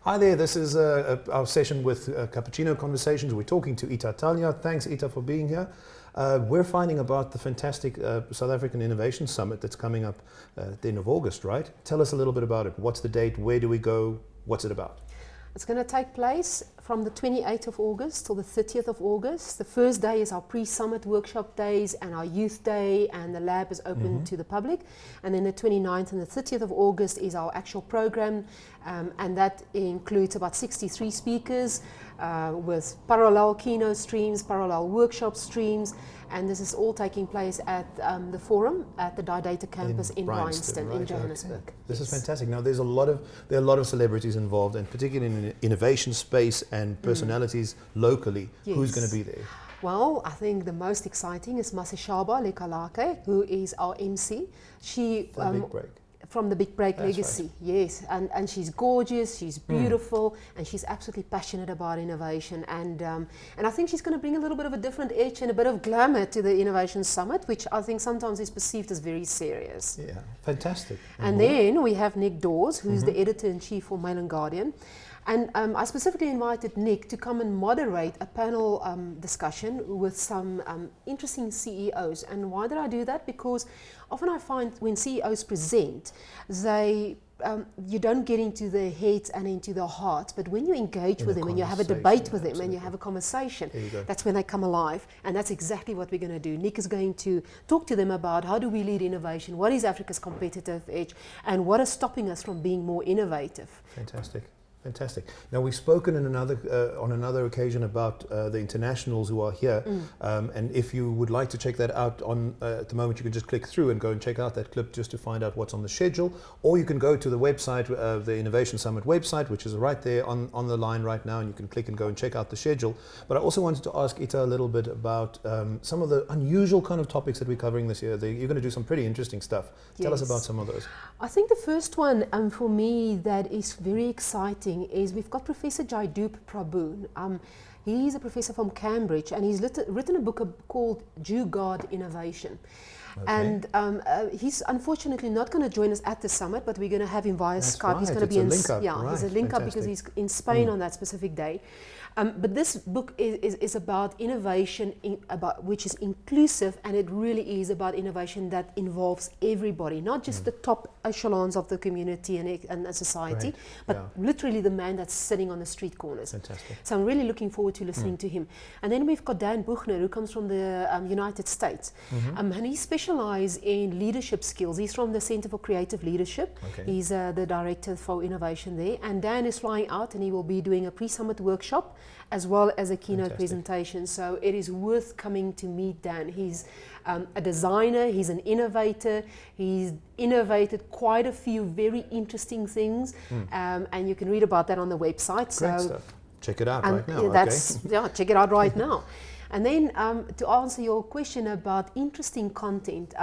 Hi there, this is our session with Cappuccino Conversations. We're talking to Itha Taljaard. Thanks, Itha, for being here. We're finding about the fantastic South African Innovation Summit that's coming up at the end of August, right? Tell us a little bit about it. What's the date? Where do we go? What's it about? It's going to take place from the 28th of August till the 30th of August. The first day is our pre-summit workshop days and our youth day, and the lab is open to the public. And then the 29th and the 30th of August is our actual program, and that includes about 63 speakers with parallel keynote streams, parallel workshop streams, and this is all taking place at the forum at the Data campus in Bryanston, right, in Johannesburg. Okay. This is fantastic. Now, there are a lot of celebrities involved, and particularly in the innovation space and personalities locally. Yes. Who's going to be there? Well, I think the most exciting is Masishaba Lekalake, who is our MC. She Big break. From the Big Break That's Legacy, right. Yes, and she's gorgeous, she's beautiful, and she's absolutely passionate about innovation, and I think she's going to bring a little bit of a different edge and a bit of glamour to the Innovation Summit, which I think sometimes is perceived as very serious. Yeah, fantastic. And then we have Nick Dawes, who's the editor-in-chief for Mail and Guardian. And I specifically invited Nick to come and moderate a panel discussion with some interesting CEOs. And why did I do that? Because often I find when CEOs present, they you don't get into their heads and into their hearts, but when you engage with them and you have a debate with them and you have a conversation, that's when they come alive, and that's exactly what we're going to do. Nick is going to talk to them about how do we lead innovation, what is Africa's competitive edge, and what is stopping us from being more innovative. Fantastic. Fantastic. Now, we've spoken in on another occasion about the internationals who are here, and if you would like to check that out at the moment, you can just click through and go and check out that clip just to find out what's on the schedule, or you can go to the website, the Innovation Summit website, which is right there on the line right now, and you can click and go and check out the schedule. But I also wanted to ask Itha a little bit about some of the unusual kind of topics that we're covering this year. You're going to do some pretty interesting stuff. Yes. Tell us about some of those. I think the first one for me that is very exciting is we've got Professor Jaideep Prabhu. He's a professor from Cambridge, and he's written a book called Jugaad Innovation. Okay. And he's unfortunately not going to join us at the summit, but we're going to have him via Skype. Right. He's going to be He's a link up because he's in Spain on that specific day. But this book is about innovation, which is inclusive, and it really is about innovation that involves everybody, not just the top echelons of the community and society, but literally the man that's sitting on the street corners. Fantastic. So I'm really looking forward to listening to him. And then we've got Dan Buchner, who comes from the United States, and he specializes in leadership skills. He's from the Center for Creative Leadership. Okay. He's the director for innovation there, and Dan is flying out, and he will be doing a pre-summit workshop as well as a keynote presentation. So it is worth coming to meet Dan. He's a designer, he's an innovator, he's innovated quite a few very interesting things, and you can read about that on the website. Great stuff. Check it out right now. Check it out right now. And then to answer your question about interesting content,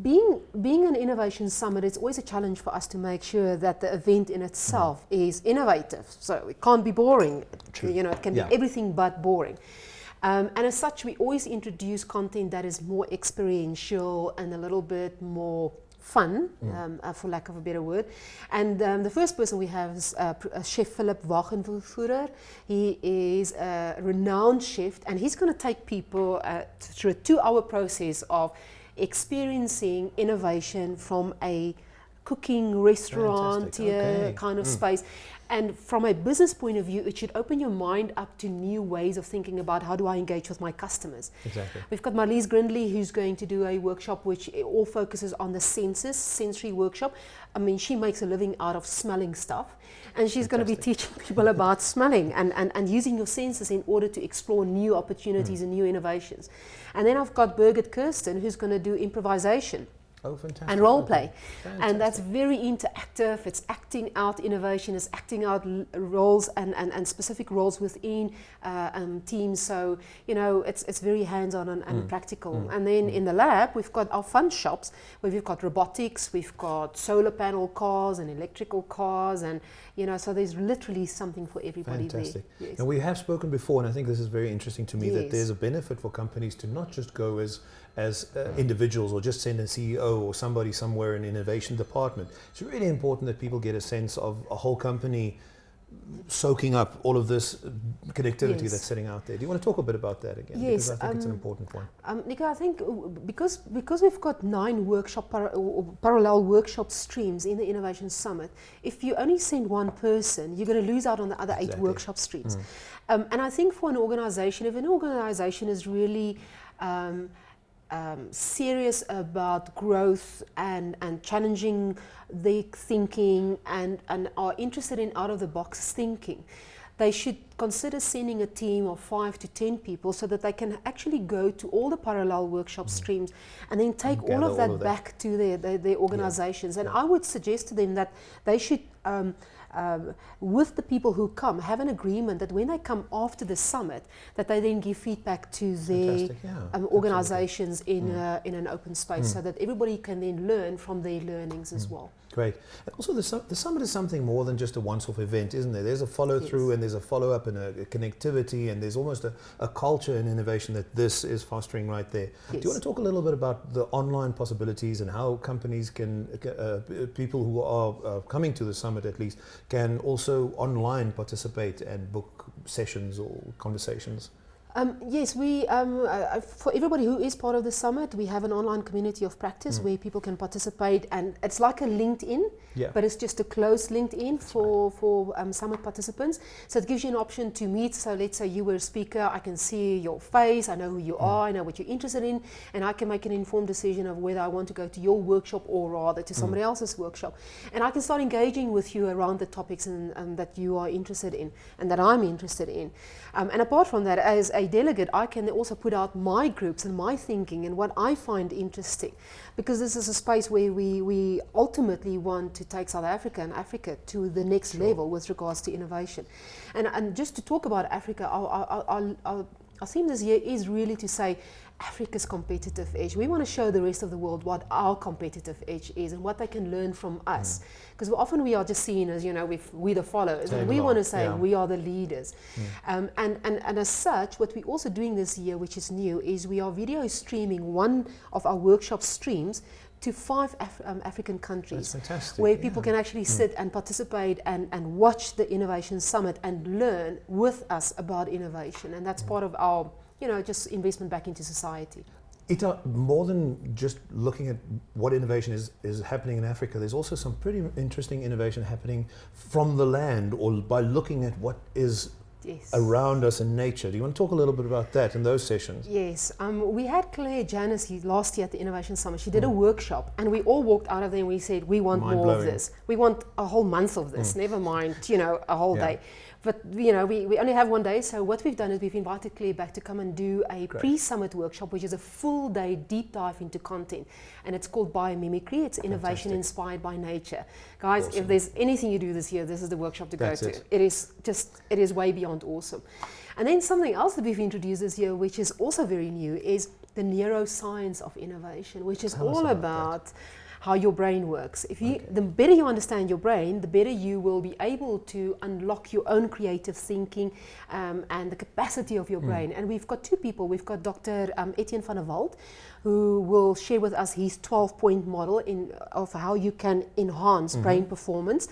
being an innovation summit, it's always a challenge for us to make sure that the event in itself is innovative. So it can't be boring. True. You know, it can be everything but boring. And as such, we always introduce content that is more experiential and a little bit more fun, for lack of a better word. And the first person we have is Chef Philip Wagenvoerder. He is a renowned chef, and he's going to take people through a 2-hour process of experiencing innovation from a cooking restaurant kind of space. And from a business point of view, it should open your mind up to new ways of thinking about how do I engage with my customers. Exactly. We've got Marlies Grindley, who's going to do a workshop which all focuses on the sensory workshop. I mean, she makes a living out of smelling stuff, and she's going to be teaching people about smelling and using your senses in order to explore new opportunities and new innovations. And then I've got Birgit Kirsten, who's going to do improvisation. Oh, fantastic. And role play. And that's very interactive. It's acting out innovation, it's acting out roles and specific roles within teams. So, you know, it's very hands-on and practical. And then in the lab, we've got our fun shops where we've got robotics, we've got solar panel cars and electrical cars, and, you know, so there's literally something for everybody there. Yes. Now, we have spoken before, and I think this is very interesting to me, that there's a benefit for companies to not just go as individuals or just send a CEO or somebody somewhere in the innovation department. It's really important that people get a sense of a whole company soaking up all of this connectivity Yes. that's sitting out there. Do you want to talk a bit about that again? Yes, Because I think it's an important one. Nico, I think because we've got 9 parallel workshop streams in the Innovation Summit, if you only send one person, you're going to lose out on the other 8 Exactly. workshop streams. And I think for an organization, if an organization is really serious about growth and challenging their thinking and are interested in out-of-the-box thinking, they should consider sending a team of 5 to 10 people so that they can actually go to all the parallel workshop streams and then take all of that back to their organizations. And I would suggest to them that they should, with the people who come, have an agreement that when they come after the summit, that they then give feedback to their organizations in an open space so that everybody can then learn from their learnings as well. Great. And also the summit is something more than just a once-off event, isn't there? There's a follow-through and there's a follow-up and a connectivity, and there's almost a culture and innovation that this is fostering right there. Do you want to talk a little bit about the online possibilities and how companies can, people who are coming to the summit at least, can also online participate and book sessions or conversations? Yes, we for everybody who is part of the summit, we have an online community of practice where people can participate, and it's like a LinkedIn, but it's just a closed LinkedIn for summit participants. So it gives you an option to meet. So let's say you were a speaker, I can see your face, I know who you are, I know what you're interested in, and I can make an informed decision of whether I want to go to your workshop or rather to somebody else's workshop. And I can start engaging with you around the topics and that you are interested in and that I'm interested in. And apart from that, as a delegate, I can also put out my groups and my thinking and what I find interesting, because this is a space where we ultimately want to take South Africa and Africa to the next level with regards to innovation. And just to talk about Africa, our theme this year is really to say Africa's competitive edge. We want to show the rest of the world what our competitive edge is and what they can learn from us. Because often we are just seen as, we the followers. And we want to say we are the leaders. And as such, what we're also doing this year, which is new, is we are video streaming one of our workshop streams to 5 African countries. That's fantastic, where people can actually sit and participate and watch the Innovation Summit and learn with us about innovation. And that's part of our just investment back into society. Itha, more than just looking at what innovation is happening in Africa, there's also some pretty interesting innovation happening from the land or by looking at what is around us in nature. Do you want to talk a little bit about that in those sessions? Yes. We had Claire Janice last year at the Innovation Summit. She did a workshop and we all walked out of there and we said, we want more of this. We want a whole month of this, never mind, a whole day. But, we only have one day, so what we've done is we've invited Claire back to come and do a pre-summit workshop, which is a full day deep dive into content. And it's called Biomimicry. It's innovation inspired by nature. Guys, if there's anything you do this year, this is the workshop to go to. It is way beyond awesome. And then something else that we've introduced this year, which is also very new, is the neuroscience of innovation, which is all about how your brain works. The better you understand your brain, the better you will be able to unlock your own creative thinking and the capacity of your brain. And we've got 2 people. We've got Dr. Etienne van der Walt, who will share with us his 12-point model of how you can enhance brain performance.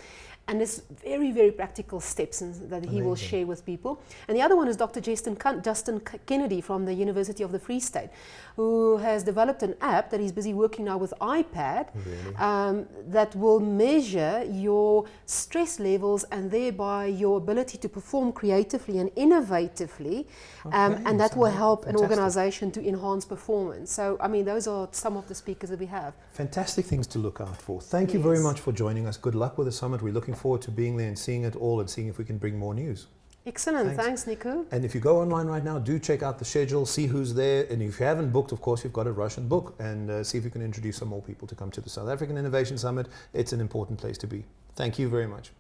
And there's very, very practical steps that he will share with people. And the other one is Dr. Justin Kennedy from the University of the Free State, who has developed an app that he's busy working now with iPad that will measure your stress levels and thereby your ability to perform creatively and innovatively. And that will help an organization to enhance performance. So, those are some of the speakers that we have. Fantastic things to look out for. Thank you very much for joining us. Good luck with the summit. We're looking forward to being there and seeing it all and seeing if we can bring more news. Excellent. Thanks, Nico. And if you go online right now, do check out the schedule, see who's there. And if you haven't booked, of course, you've got to rush and book and see if you can introduce some more people to come to the South African Innovation Summit. It's an important place to be. Thank you very much.